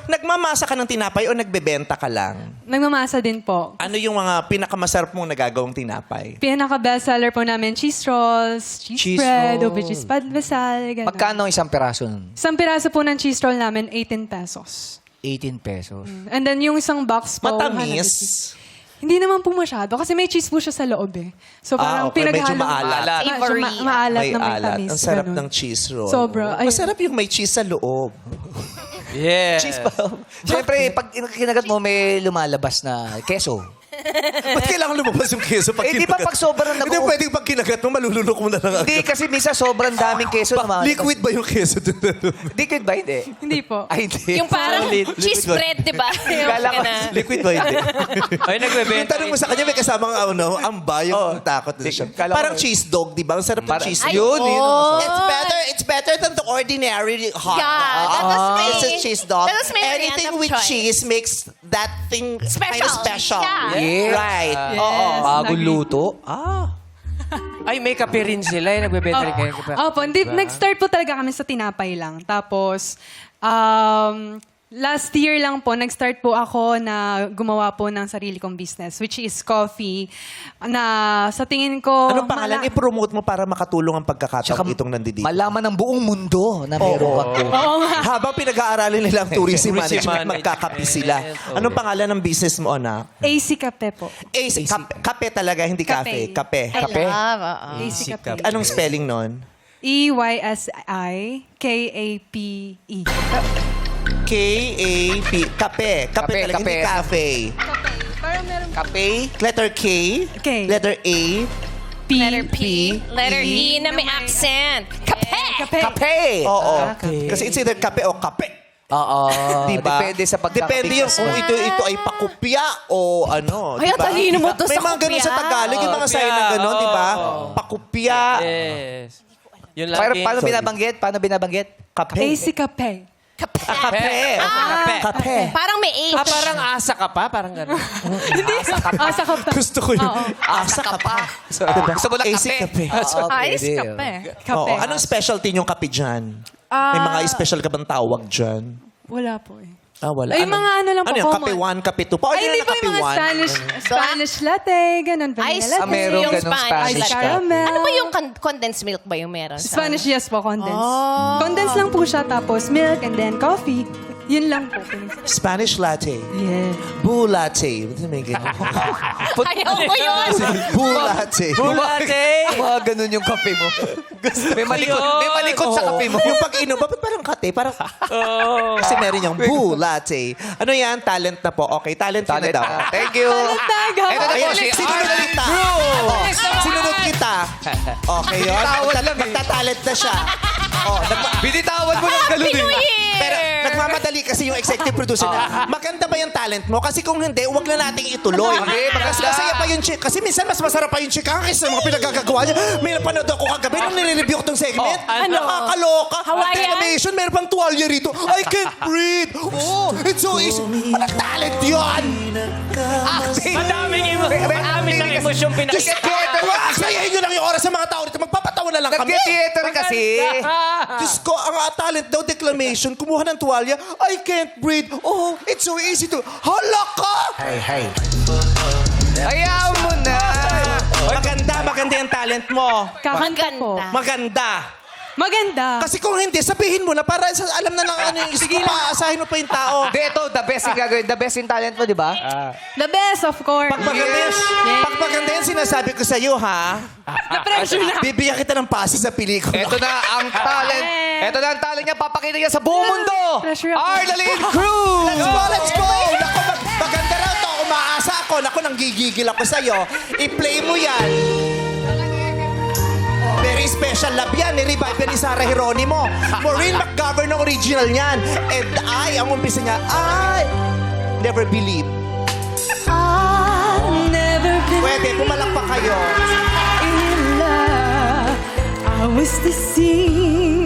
Nagmamasa ka ng tinapay o nagbebenta ka lang? Nagmamasa din po. Ano yung mga pinakamasarap mong nagagawang tinapay? Pinaka-bestseller po namin, cheese rolls, cheese bread, o which is padbasal, gano'n. Magkano isang piraso nun? Isang piraso po ng cheese roll namin, 18 pesos. 18 pesos. And then yung isang box po, 150. Matamis? Hindi naman po masyado kasi may cheese po siya sa loob eh. So parang okay. Medyo pinaghalo. maalat. Medyo maalat May na may alat. tamis. Ang sarap ganun. ng cheese roll. Sobra. Ayun. Masarap yung may cheese sa loob. Yeah. Cheese ba? Siyempre, pag kinagat mo, may lumalabas na keso. Ba't kailangan lumabas yung keso pag Eh, di ba kinagat? pag sobrang Hindi pwedeng pag kinagat mo, malulunok mo na lang. Hindi, kasi minsan sobrang daming keso. Liquid ba yung keso? Liquid ba? Hindi. Hindi po. Ay, hindi. Yung parang Solid. cheese Liquid. bread, di ba? Kala ko, Liquid ba hindi? Ay, Yung nagbebenta. tanong mo sa kanya, may kasamang amba, yung takot na siya. Kala ko- Parang cheese dog, di ba? Ang sarap ng cheese Ay, dog. oo. It's better than the ordinary hot Yeah, that was my- This is cheese dog. that was my variant Anything of with choice. cheese makes that thing kind Special. of special. Yeah. Yeah. Right. Yes, Bagong lagi. luto. Ay, may kape rin sila. Nagbebenta rin kayo. Opo, nag-start po talaga kami sa tinapay lang. Tapos, last year lang po, nag-start po ako na gumawa po ng sarili kong business, which is coffee. Na sa tingin ko... Anong pangalan? I-promote mo para makatulong ang pagkakataong itong nandito. Malaman ng buong mundo na meron ka po. Oo nga. Habang pinag-aaralan nila ang tourism Tourism management, management. magkakapi sila. Anong pangalan ng business mo, anak? AC Cafe po. Kape talaga, hindi cafe. Kape. I Kape? love, AC Cafe. Anong spelling nun? EYSIKAPE. K-A-P. Kape. Kape Kape, talaga, hindi kape. cafe. Parang meron Kape? Letter K. K. Letter A. P. letter P, letter E na may accent. Kape! Cafe. Kape! Oo. Kasi it's either kape o kape. Oo. Diba? Depende sa pagkakape. Depende yung kung ito ay pakupya o ano. Ay, diba? ang talino mo to May sa mga ganun sa kupya. Tagalog, yung mga sign na gano'n, di ba? Pakupya. Yes. Yun lang. Paano binabanggit? Paano binabanggit? Kape. AC Cafe. Kape. Kape. Kape. Kape. Parang may H. Parang asa ka pa? Parang gano'n. Asa Cafe. Gusto ko yung asa ka pa. Gusto mo lang AC kape? kape. Oo, Ay, pwede. kape. Cafe. Oo. Anong specialty yung kape dyan? May mga special ka bang tawag dyan? Wala po eh. Wala. Ay, mga ano lang po, Ano yung kape common. 1, kape 2? Pa, Ay, hindi po yung mga Spanish latte, ganun. Vanilla Ice. latte. meron yung ganung Spanish. Spanish caramel. Ano ba yung condensed milk ba yung meron? sa- Spanish, yes po, condensed. Condensed lang po siya, tapos milk and then coffee. Yun lang po. Spanish latte. Yeah. Boo latte. Ba't may ganun? Ayaw ko yun. Boo latte. Bulate! Mga ganun yung kape mo. May malikot sa kape mo. Yung pag-inom, bakit parang kate? Parang... Kasi meron yung boo latte. Ano yan? Talent na po. Okay, talent na daw. Thank you. Taga. Ito na po Ayan, si sinunod Arnold. kita. Sinunod kita. Okay, yun. Magtatalent na siya. Binitawan mo ng galon eh. Pero nagmamadali kasi yung executive producer na, maganda ba yung talent mo? Kasi kung hindi, huwag na nating ituloy. Okay, Mas maganda. masaya pa yung chick. Kasi minsan mas masarap pa yung chika kaysa mga pinagagagawa niya. May napanood ako kagabi nung nire-review ko tong segment. ano? Nakakaloka. Hawaiian? Declamation, meron pang tuwalya rito. I can't breathe. Oh, it's so easy. Anong talent yun? Madaming ng emosyon Just pinakita. go. Aksayahin nyo lang yung oras sa mga tao rito. Magpapatawa na lang kami. Nag-theater kasi. Diyos ko, ang talent daw, declamation, kumuha ng tuwalya, I can't breathe. Oh, it's so easy to... Hala ka! Ayaw mo na. Maganda yung talent mo. Kakanta po. Maganda. Maganda. Kasi kung hindi, sabihin mo na para alam na lang ano yung sige maasahin mo pa yung tao. Hindi, ito, the best yung gagawin. The best yung talent mo, di ba? The best, of course. Pag maganda yan, sinasabi ko sa iyo, ha? Na-pressure na. Bibigyan kita ng pasis sa pelikula. Ito na ang talent. Ito na ang talent niya. Papakita niya sa buong mundo. Pressure ako. Ardaline Cruz. Let's go, let's go! Naku, maganda raw to. Umaasa ako. Naku, nanggigigil ako sa'yo. I-play mo yan. Very special love yan. Ni-revive yan ni Sarah Geronimo. Maureen McGovern ang original niyan. And ang umpisa niya, I never believe. I'll never been Pwede, pumalakpak kayo. in love. I was deceived.